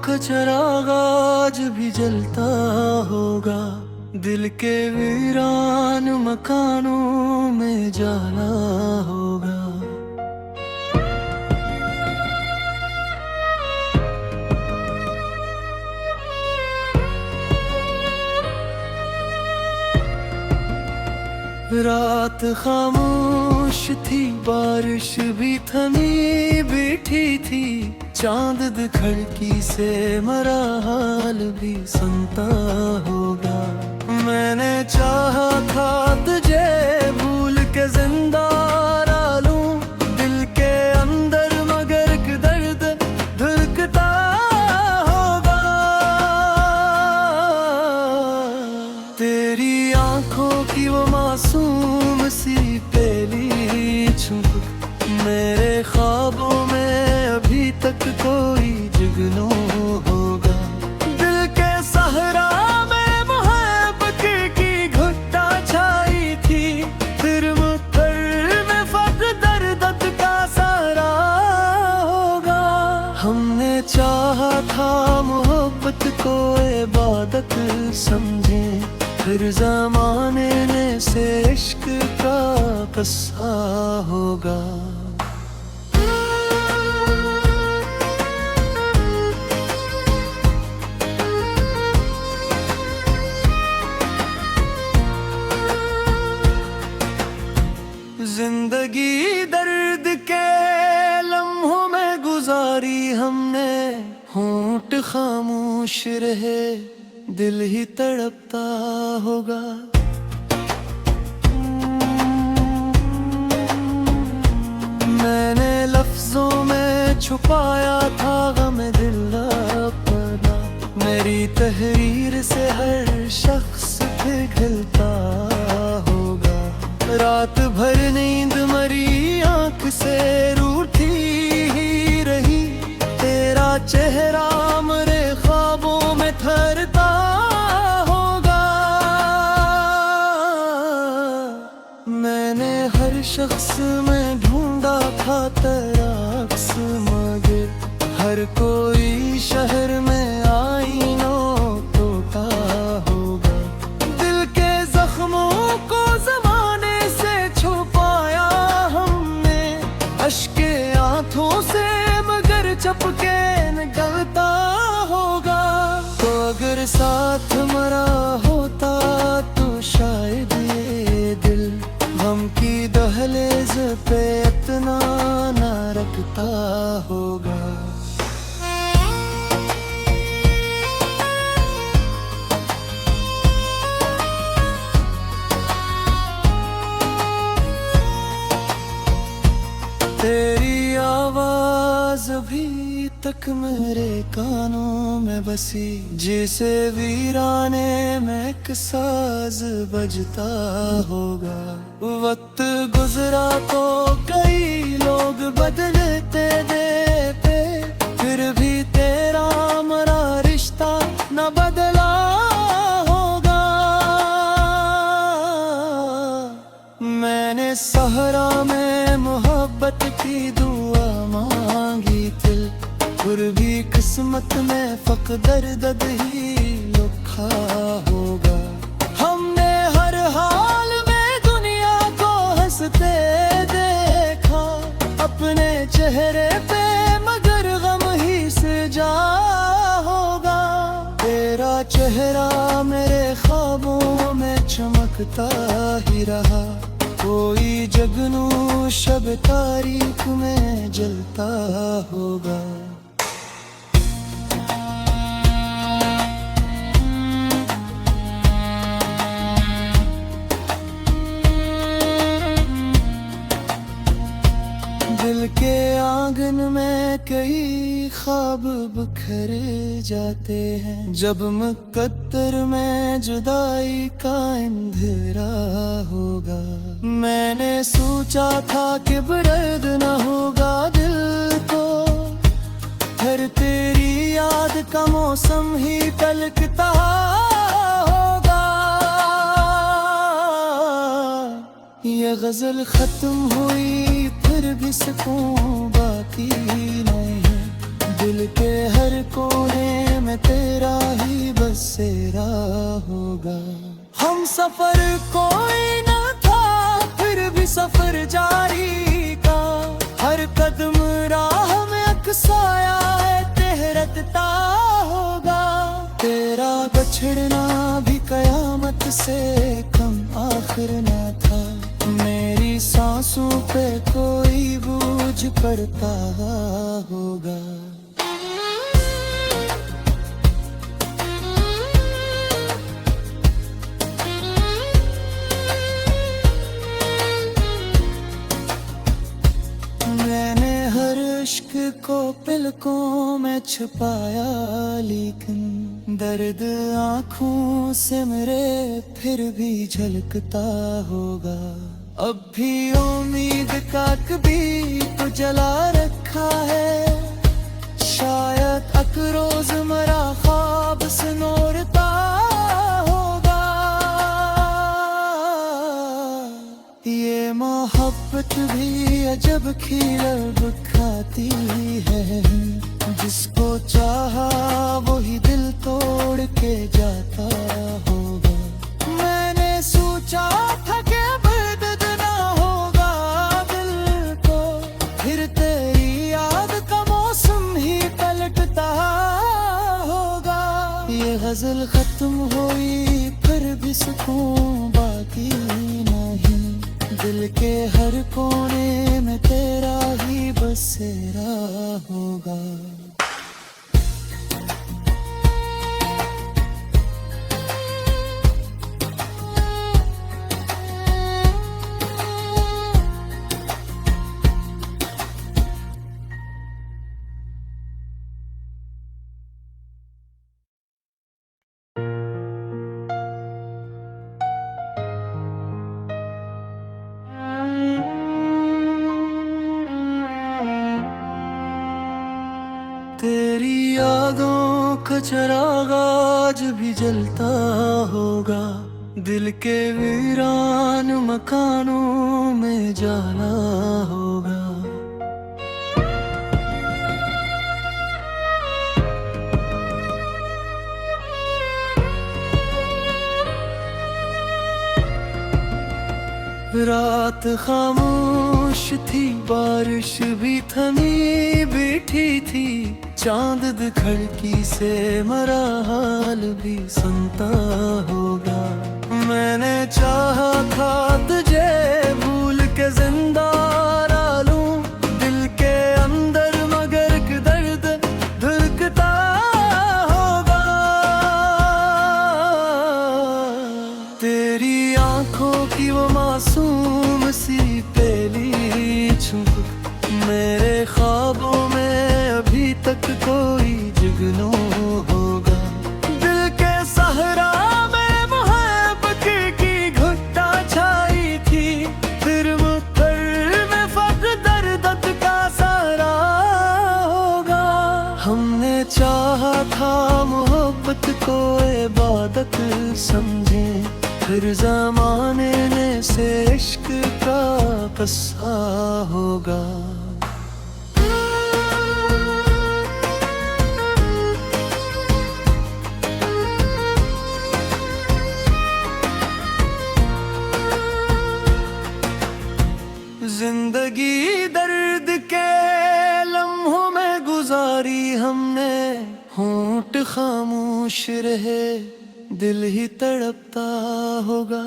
का चराग आज भी जलता होगा, दिल के वीरान मकानों में जाला होगा। रात खामोश थी, बारिश भी थमी बैठी थी, चांद खिड़की से मरा हाल भी सुनता होगा। मैंने चाहा था तुझे भूल के जिंदा लूं, दिल के अंदर मगर दर्द धड़कता होगा। तेरी आंखों की वो मासूम सी पहली झुक मेरे ख्वाबों में अभी तक कोई जुगनू होगा। दिल के सहरा में मोहब्बत की घुट्टा छाई थी, फिर मुकर में फख्र दर्द का सारा होगा। हमने चाहा था मोहब्बत को इबादत समझे, फिर ज़माने ने से इश्क का कस्सा होगा। जिंदगी दर्द के लम्हों में गुजारी हमने, होंठ खामोश रहे दिल ही तड़पता होगा। मैंने लफ्जों में छुपाया था गम दिल अपना, मेरी तहरीर से हर शख्स पिघलता होगा। रात भर नींद मरी आंख से रूठी ही रही, तेरा चेहरा मेरे ख्वाबों में ठहरता होगा। मैंने हर शख्स में ढूंढा था तेरा अक्स, मगर हर कोई शहर में आईनों टूटा होगा। दिल के जख्मों को जमाने से छुपाया हमने, अश्के आंखों से मगर चपके निकलता होगा। तो अगर साथ मरा होता तो शायद ये दिल गम की दहलीज पे इतना ना रखता होगा। तेरी आवाज अभी तक मेरे कानों में बसी, जिसे वीराने में एक साज बजता होगा। वक्त गुजरा तो कई लोग बदलते देते, फिर भी तेरा हमारा रिश्ता न बदला होगा। मैंने सहरा में मोहब्बत की दुआ मांगी दिल, फिर भी किस्मत में फक़्र दर्द ही लिखा होगा। हमने हर हाल में दुनिया को हंसते देखा, अपने चेहरे पे मगर गम ही सजा होगा। तेरा चेहरा मेरे ख्वाबों में चमकता ही रहा, कोई जगनू शब तारीख में जलता होगा। दिल के आंगन में कई ख्वाब बिखर जाते हैं, जब मुकद्दर में जुदाई का अंधेरा होगा। मैंने सोचा था कि दर्द न होगा दिल को, फिर तेरी याद का मौसम ही तलकता होगा। ये गजल खत्म हुई फिर भी सुकून बाकी नहीं है, दिल के हर कोने में तेरा ही बसेरा होगा। हम सफर कोई न था, फिर भी सफर जारी का। हर कदम राह में अक्साया है तेहरता होगा। तेरा बछड़ना भी कयामत से कम आखिर न था। मेरी सांसों पे कोई बोझ पड़ता होगा। मैंने हर इश्क को पलकों में छुपाया, लेकिन दर्द आँखों से मेरे फिर भी झलकता होगा। अब भी उम्मीद का कभी तो जला रखा है, शायद अक रोज मरा ख्वाब से नूरता होगा। ये मोहब्बत भी अजब खिलब खाती है, जिसको चाहा वही दिल तोड़ के जाता होगा। मैंने सोचा था कि बर्द ना होगा दिल को, फिर तेरी याद का मौसम ही पलटता होगा। ये गजल खत्म हुई फिर भी सुकून बाकी नहीं। दिल के हर कोने में तेरा ही बसेरा होगा। तेरी यादों का चिराग आज भी जलता होगा। दिल के वीरान मकानों में जाला होगा। रात खामोश थी, बारिश भी थमी बैठी थी। चांद दिखड़की से मरा हाल भी सुनता होगा। मैंने चाहा था तुझे भूल के जिंदा लूं दिल के अंदर, मगर एक दर्द धड़कता होगा। तेरी आंखों की वो मासूम सी पहली झुक मेरे ख्वाबों में अभी तक कोई जुगनू होगा। दिल के सहरा में मोहब्बत की घुट्टा छाई थी, फिर मुकर में फख्र दर्द का सारा होगा। हमने चाहा था मोहब्बत को इबादत समझे, फिर ज़माने ने से इश्क का कस्सा होगा। जिंदगी दर्द के लम्हों में गुजारी हमने, होंठ खामोश रहे दिल ही तड़पता होगा।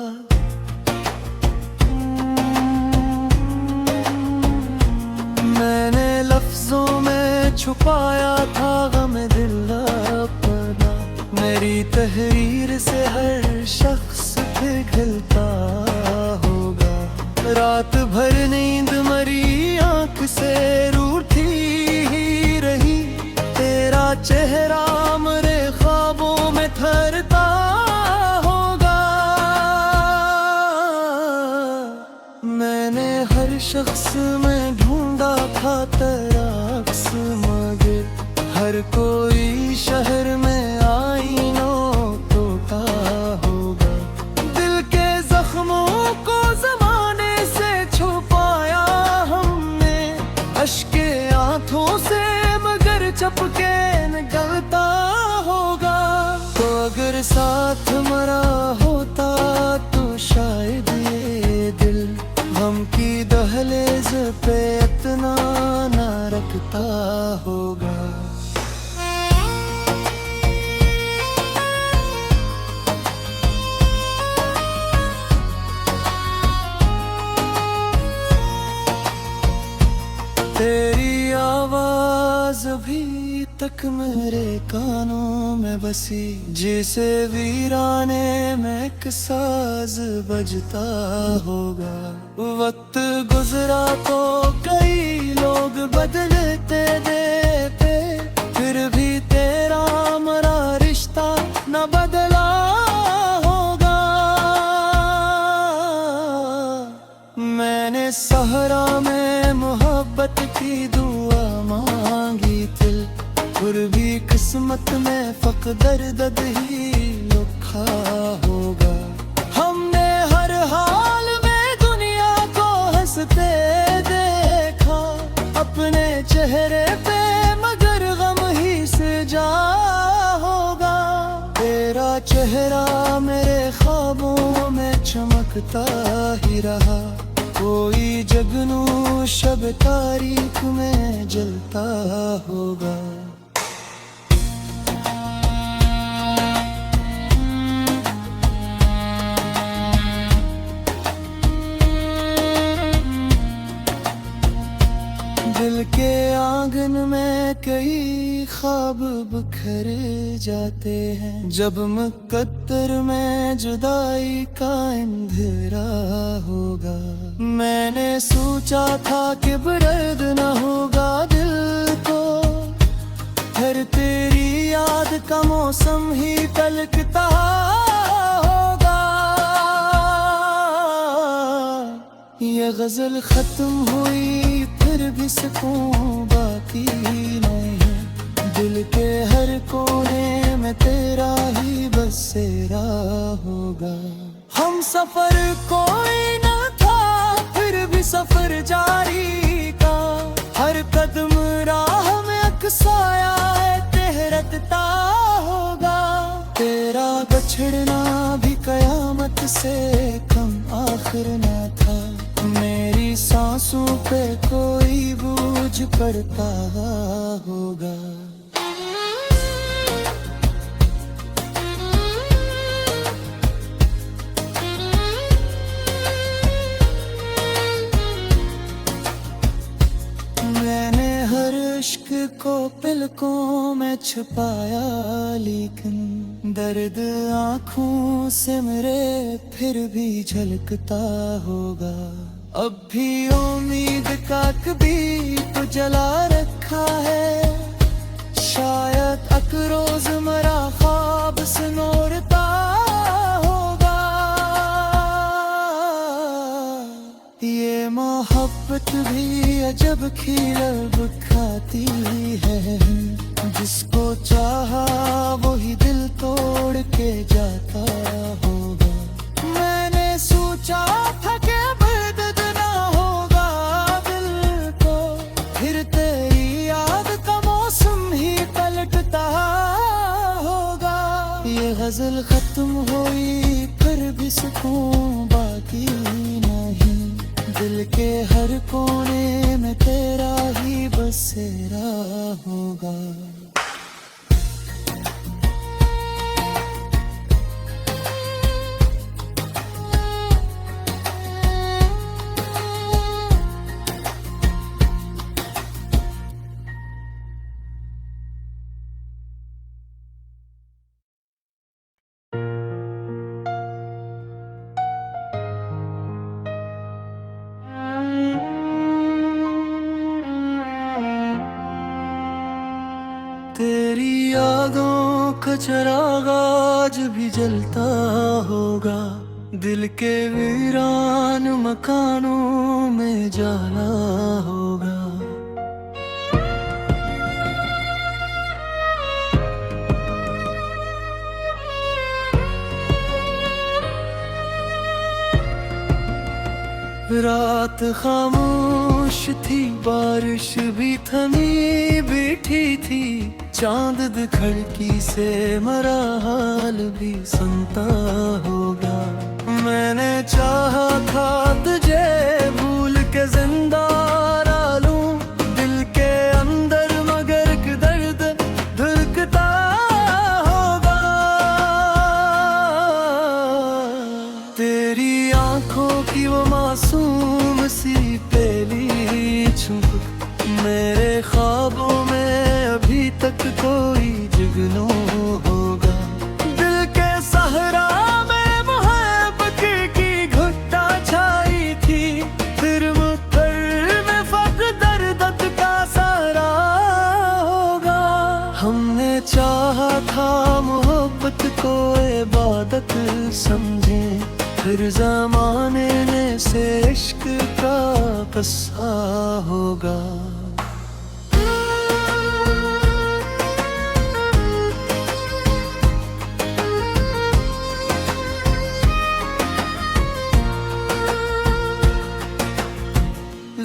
मैंने लफ्जों में छुपाया था गम दिल अपना, मेरी तहरीर से हर शख्स पिघलता होगा। रात भर नींद मरी आंख से रूठी ही रही, तेरा चेहरा मेरे ख्वाबों में ठहरता होगा। मैंने हर शख्स में ढूंढा था तेरा अक्स, मगर हर कोई शहर में आईनों टूटा होगा। दिल के जख्मों को जमाने से छुपाया हमने, अश्के आंखों से मगर चप तेरे साथ मरा होता तो शायद ये दिल हम की दहलीज पे इतना ना रखता होगा। तेरी आवाज अभी तक मेरे कानों में बसी, जिसे वीराने में एक साज बजता होगा। वक्त गुजरा तो कई लोग बदलते देते, फिर भी तेरा मरा रिश्ता न बदला होगा। मैंने सहरा में मोहब्बत की दुआ मांगी थी, फिर भी किस्मत में फकदर दर्द ही लिखा होगा। हमने हर हाल में दुनिया को हंसते देखा, अपने चेहरे पे मगर गम ही सजा होगा। तेरा चेहरा मेरे ख्वाबों में चमकता ही रहा, कोई जगनू शब तारीख में जलता होगा। दिल के आंगन में कई ख्वाब बिखर जाते हैं, जब मुकद्दर में जुदाई का अंधेरा होगा। मैंने सोचा था कि दर्द न होगा दिल को, फिर तेरी याद का मौसम ही तलकता होगा। ये गजल खत्म हुई फिर भी सुकून बाकी नहीं, दिल के हर कोने में तेरा ही बसेरा होगा। हम सफर कोई न था फिर भी सफर जारी का, हर कदम राह में अक्साया है तेहरता होगा। तेरा बछड़ना भी कयामत से कम आखिर न था, मेरी सांसों पे कोई बोझ पड़ता होगा। मैंने हर इश्क को पलकों में छुपाया, लेकिन दर्द आँखों से मेरे फिर भी झलकता होगा। अब भी उम्मीद का कभी तो जला रखा है, शायद अक रोज मरा ख्वाब सुनोरता होगा। ये मोहब्बत भी अजब खिलब खाती है, जिसको चाहा वही दिल तोड़ के जाता होगा। मैंने सोचा था कि बर्द ना होगा दिल को, फिर तेरी याद का मौसम ही पलटता होगा। ये गजल खत्म हुई फिर भी सुकून बाकी नहीं, दिल के हर कोने में तेरा ही बसेरा होगा। तेरी यादों का चिराग आज भी जलता होगा, दिल के वीरान मकानों में जाला होगा। रात खामोश खामोश थी, बारिश भी थमी बैठी थी। चांद खिड़की से मरा हाल भी सुनता होगा। मैंने चाहा था तुझे भूल के जिंदा रह लूं दिल के अंदर, मगर एक दर्द धड़कता होगा। तेरी आंखों की वो मासूम सी पहली चुंबक मेरे ख्वाबों में अभी तक कोई जुगनू होगा। दिल के सहरा में मोहब्बत की घुट्टा छाई थी, फिर मुकर में फख्र दर्द का सहारा होगा। हमने चाहा था मोहब्बत को इबादत समझे, फिर ज़माने ने से इश्क का कस्सा होगा।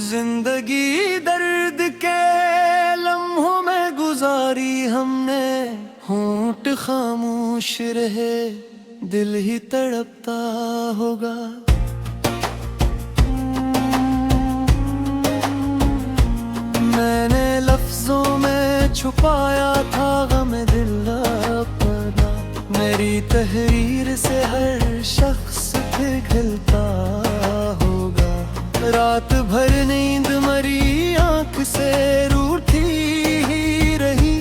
जिंदगी दर्द के लम्हों में गुजारी हमने, होंठ खामोश रहे दिल ही तड़पता होगा। मैंने लफ्जों में छुपाया था गम दिल अपना, मेरी तहरीर से हर शख्स पिघलता होगा। रात भर नींद मरी आंख से रूठी ही रही,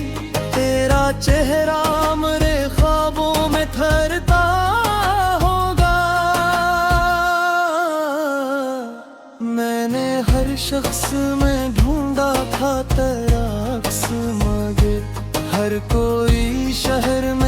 तेरा चेहरा मेरे ख्वाबों में ठहरता होगा। मैंने हर शख्स में ढूंढा था तेरा अक्स, मगर हर कोई शहर में